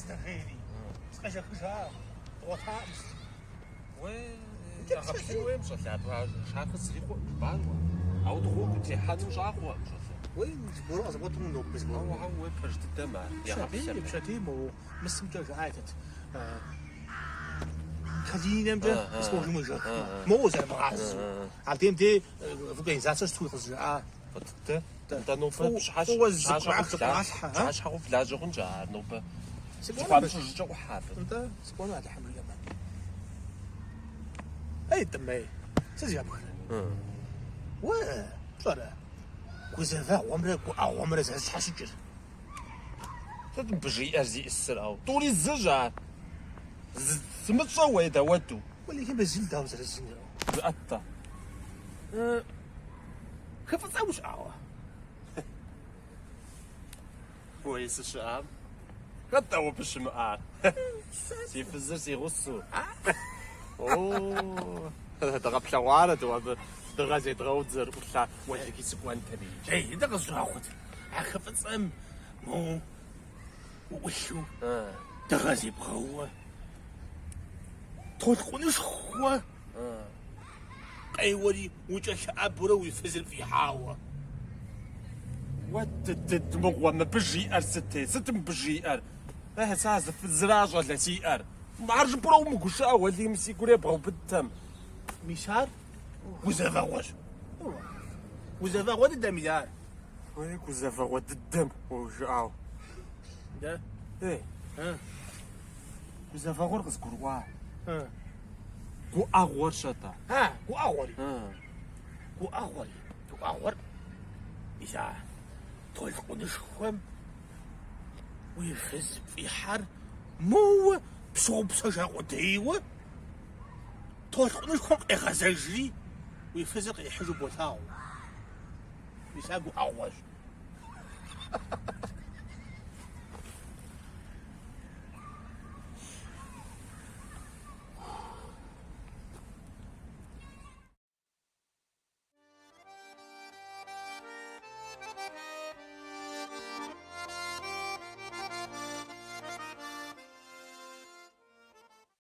استغيري زытхыжар وطامس وين شلاب شاف سريقو بالوا او دخول تحنو شاقوا وين زبورو زبطو نو بزبورو هو برشت الدم يا حبيبي بشتي مو مسمجا عايتت خلينا نبدا اسمه مجا مو زي بعض عالتيم دي فوقين زاتش توخز ده نوبة شحاش حقو فلاجة غنجا نوبة سبحان شجع وحافظ انت سبحان هذا حمل اليمن اي دمي سيجي بخير و صار ГУЗЭВЭГeuэмрэ ГУ1ЭГЭУЭМРЭ зэзыхьэщыкӏыр. Тӏым бжиӏэр зиӏысырӏэу тӏури зыжар сымыщӏэуей дэуэду. Уэлэхьи мэзым дауэ зэрызынур? Зыӏэтӏэ. Хэфӏыцӏэу щыӏауэ? Уей сыщыӏам? Хэт ауэ пыщымыӏар? Си фызыр си гъусэу. Дыкъэплъэгъуарэ ду абы. دغه زي دغه وزر ولا وجهك يسكوان تبي اي دغه زراخد اخفصم مو وشو دغه زي بخو تدخلش خو ايوري وجهك ابرو ويفزر في حاوه ودت مغوى بجي ارستي ستم بجي ار اه ساز في الزراج ولا سي ار ما عرج برو مكوشا ولي مسي كوري بغو بالتم ميشار ГУЗЭВЭГeuэмрэ الدميار وين ГУЗЭВЭГeuэмрэ الدم وجاو ده ايه ГУЗЭВЭГeuэмрэ قزقروا ГУ1ЭГЭУЭМРЭ شتا ГУ1ЭГЭУЭМРЭ إذا تلقونشهم ويفز في حر مو بصوبصة وديوة تلقونشهم إغازجلي ويفزق يحجب وثاو يساقوا أول